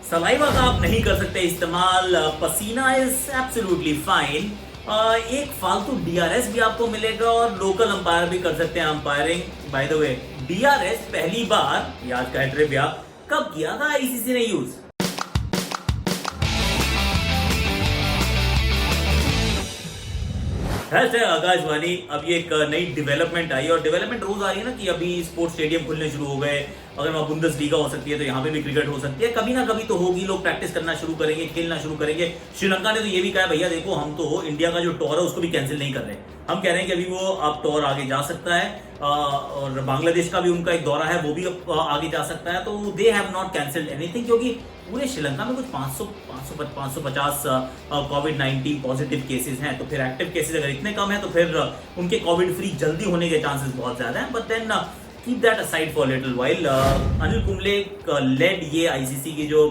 Saliva का आप नहीं कर सकते इस्तेमाल, पसीना इज एब्सोल्युटली फाइन। एक फालतू डीआरएस भी आपको मिलेगा और लोकल अंपायर भी कर सकते हैं umpiring. By the way, DRS पहली बार, याद का ट्रिविया, कब किया था आईसीसी ने यूज? आकाशवाणी। अब ये एक नई डेवलपमेंट आई और डेवलपमेंट रोज आ रही है ना कि अभी स्पोर्ट्स स्टेडियम खुलने शुरू हो गए। अगर वहां बुंदेसलीगा हो सकती है तो यहाँ पे भी क्रिकेट हो सकती है, कभी ना कभी तो होगी। लोग प्रैक्टिस करना शुरू करेंगे, खेलना शुरू करेंगे। श्रीलंका ने तो ये भी कहा भैया देखो हम तो इंडिया का जो टूर है उसको भी कैंसिल नहीं कर रहे, हम कह रहे हैं कि अभी वो अब टूर आगे जा सकता है। और बांग्लादेश का भी उनका एक दौरा है, वो भी आगे जा सकता है। तो they have not cancelled anything, क्योंकि पूरे श्रीलंका में कुछ 550 कोविड-19 पॉजिटिव केसेस हैं। तो फिर एक्टिव केसेस अगर इतने कम है तो फिर उनके कोविड फ्री जल्दी होने के चांसेस बहुत ज्यादा हैं। But then keep that aside for little while. Anil Kumble led ये आईसीसी की जो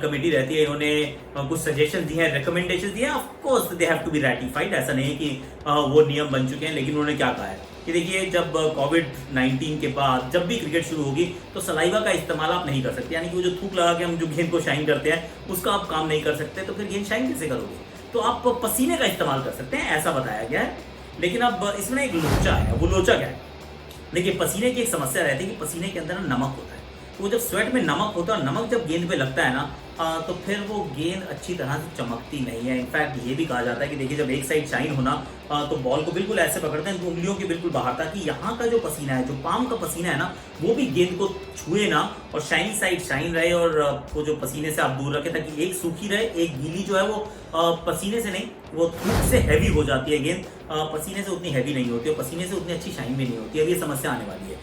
कमेटी रहती है, इन्होंने कुछ सजेशन दिए हैं, रिकमेंडेशन दिए हैं। Of course they have to be ratified, ऐसा नहीं है कि वो नियम बन चुके हैं। लेकिन उन्होंने क्या कहा है कि देखिए जब कोविड-19 के बाद जब भी क्रिकेट शुरू होगी तो सलाइवा का इस्तेमाल आप नहीं कर सकते, यानी कि वो जो थूक लगा के हम जो गेंद को शाइन करते हैं उसका आप काम नहीं कर सकते। तो फिर गेंद शाइन कैसे करोगे? तो आप पसीने का इस्तेमाल कर सकते हैं, ऐसा बताया गया है। लेकिन अब इसमें एक लोचा है। वो लोचा क्या है? देखिए पसीने की एक समस्या रहती है कि पसीने के अंदर ना नमक होता है। तो जब स्वेट में नमक होता है और नमक जब गेंद पे लगता है ना तो फिर वो गेंद अच्छी तरह से चमकती नहीं है। इनफैक्ट ये भी कहा जाता है कि देखिए जब एक साइड शाइन होना तो बॉल को बिल्कुल ऐसे पकड़ते हैं तो उंगलियों के बिल्कुल बाहर, ताकि यहाँ का जो पसीना है, जो पाम का पसीना है ना, वो भी गेंद को छुए ना और शाइनी साइड शाइन रहे। और वो जो पसीने से आप दूर रखें ताकि एक सूखी रहे, एक गीली जो है वो पसीने से नहीं, वो धूप से हैवी हो जाती है गेंद, पसीने से उतनी हैवी नहीं होती और पसीने से उतनी अच्छी शाइन भी नहीं होती। अब ये समस्या आने वाली है।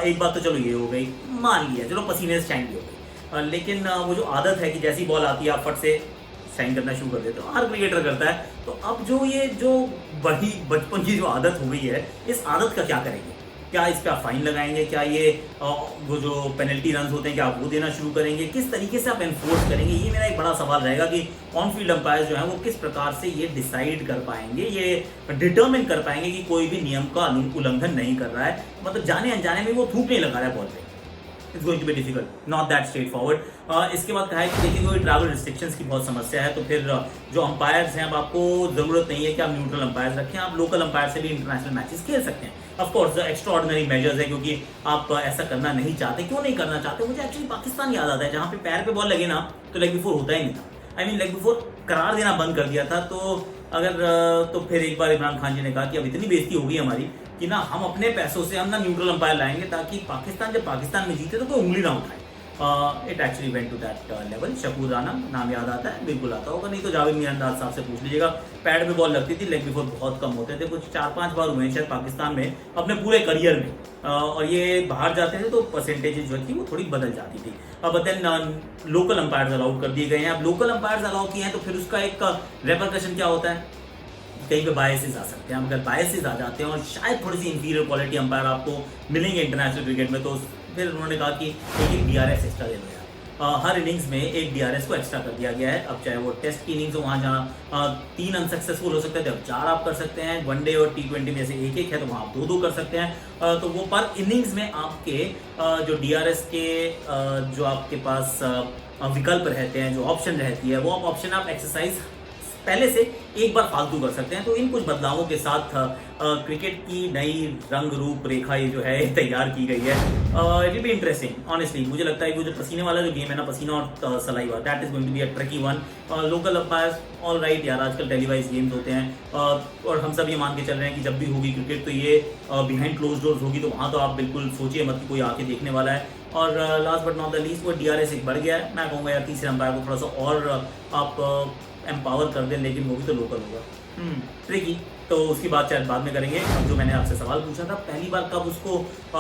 एक बात तो चलो ये हो गई, मान लिया चलो पसीने से शाइन भी हो गई। लेकिन वो जो आदत है कि जैसी बॉल आती है आप फट से शाइन करना शुरू कर देते हो, हर क्रिकेटर करता है। तो अब जो बड़ी बचपन की जो आदत हो गई है, इस आदत का क्या करेंगे? क्या इस पर आप फाइन लगाएंगे? क्या ये वो जो पेनल्टी रन होते हैं क्या आप वो देना शुरू करेंगे? किस तरीके से आप एनफोर्स करेंगे? ये मेरा एक बड़ा सवाल रहेगा कि ऑन फील्ड अंपायर जो है वो किस प्रकार से ये डिसाइड कर पाएंगे, ये डिटर्मिन कर पाएंगे कि कोई भी नियम का उल्लंघन नहीं कर रहा है, मतलब जाने अनजाने में वो थूक नहीं लगा रहा है बॉल पे। It's going to be difficult, not that straightforward. इसके बाद कहा है कि देखिए कोई ट्रैवल रिस्ट्रिक्शंस की बहुत समस्या है, तो फिर जो अंपायर्स हैं अब आपको जरूरत नहीं है कि आप न्यूट्रल अंपायर्स रखें, आप लोकल अंपायर से भी इंटरनेशनल मैचेस खेल सकते हैं। Of course extra ordinary measures है, क्योंकि आप ऐसा करना नहीं चाहते। क्यों नहीं करना चाहते? मुझे एक्चुअली पाकिस्तान याद आता है जहाँ पे पैर पे बॉल लगे ना तो लेग बिफोर होता ही नहीं था। लेग बिफोर करार देना बंद कर दिया था। तो फिर एक बार इमरान खान जी ने कहा कि अब इतनी बेइज्जती होगी हमारी कि ना हम अपने पैसों से हम ना न्यूट्रल अंपायर लाएंगे, ताकि पाकिस्तान जब पाकिस्तान में जीते तो कोई उंगली ना उठाए। It actually went to that level. Shakoor Rana नाम याद आता है? बिल्कुल आता होगा, नहीं तो जावेद मियांदाद साहब से पूछ लीजिएगा। पैड में बॉल लगती थी, लेग बिफोर बहुत कम होते थे, कुछ 4-5 बार हुए शायद पाकिस्तान में अपने पूरे करियर में। और ये बाहर जाते थे तो परसेंटेज जो थी वो थोड़ी बदल जाती थी। अब देन लोकल अंपायर्स अलाउड कर दिए गए हैं। अब लोकल अंपायर्स अलाउ किए हैं तो फिर उसका एक रेपरकशन क्या होता है? कहीं पे बायसेस आ सकते हैं। अगर बायसेस आ जाते हैं और शायद थोड़ी सी इंफीरियर क्वालिटी अंपायर आपको मिलेंगे इंटरनेशनल क्रिकेट में, तो फिर उन्होंने कहा कि एक डीआरएस एक्स्ट्रा दे दो यार। हर इनिंग्स में एक डीआरएस को एक्स्ट्रा कर दिया गया है। अब चाहे वो टेस्ट की इनिंग्स हो, वहाँ जहाँ 3 अनसक्सेसफुल हो सकते थे अब 4 आप कर सकते हैं। वनडे और T20 में से एक है तो वहाँ आप 2-2 कर सकते हैं। तो वो पर इनिंग्स में आपके जो डीआरएस के जो आपके पास विकल्प रहते हैं, जो ऑप्शन रहती है, वो ऑप्शन आप एक्सरसाइज पहले से एक बार फालतू कर सकते हैं। तो इन कुछ बदलावों के साथ क्रिकेट की नई रंग रूप रेखा ये जो है तैयार की गई है। It will be interesting honestly. मुझे लगता है कि वो जो पसीने वाला जो गेम है ना, पसीना और saliva, that is going to be a tricky one. Local umpires all right यार, आजकल टेलीवाइज गेम्स होते हैं और हम सब ये मान के चल रहे हैं कि जब भी होगी क्रिकेट तो ये बिहाइंड क्लोज डोर्स होगी, तो वहाँ तो आप बिल्कुल सोचिए मत कि कोई आके देखने वाला है। और last but not the least, वो डीआरएस एक बढ़ गया है। मैं कहूँगा यार तीसरे अंपायर को थोड़ा सा और आप एम्पावर कर दें, लेकिन वो भी तो लोकल होगा। ट्रिकी, तो उसकी बात शायद बाद में करेंगे। अब जो मैंने आपसे सवाल पूछा था पहली बार कब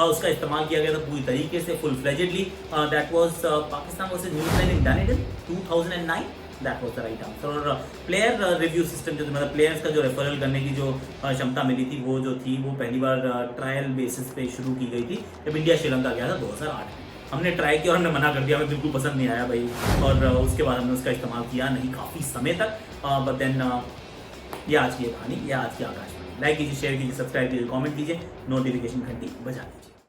उसका इस्तेमाल किया गया था पूरी तरीके से, full fledgedly, that was Pakistan versus New Zealand in Dunedin 2009। That was the right answer. और प्लेयर रिव्यू सिस्टम जो मतलब प्लेयर्स का जो रेफरल करने की जो क्षमता मिली थी, वो जो थी वो पहली बार ट्रायल बेसिस पे शुरू की गई थी जब इंडिया श्रीलंका गया था 2008 में। हमने ट्राई किया और हमने मना कर दिया, हमें बिल्कुल पसंद नहीं आया भाई। और उसके बाद हमने उसका इस्तेमाल किया नहीं काफ़ी समय तक। बट देन ये आज की कहानी, ये आज की आकाशवाणी। लाइक कीजिए, शेयर कीजिए, सब्सक्राइब कीजिए, कमेंट कीजिए, नोटिफिकेशन घंटी बजा दीजिए।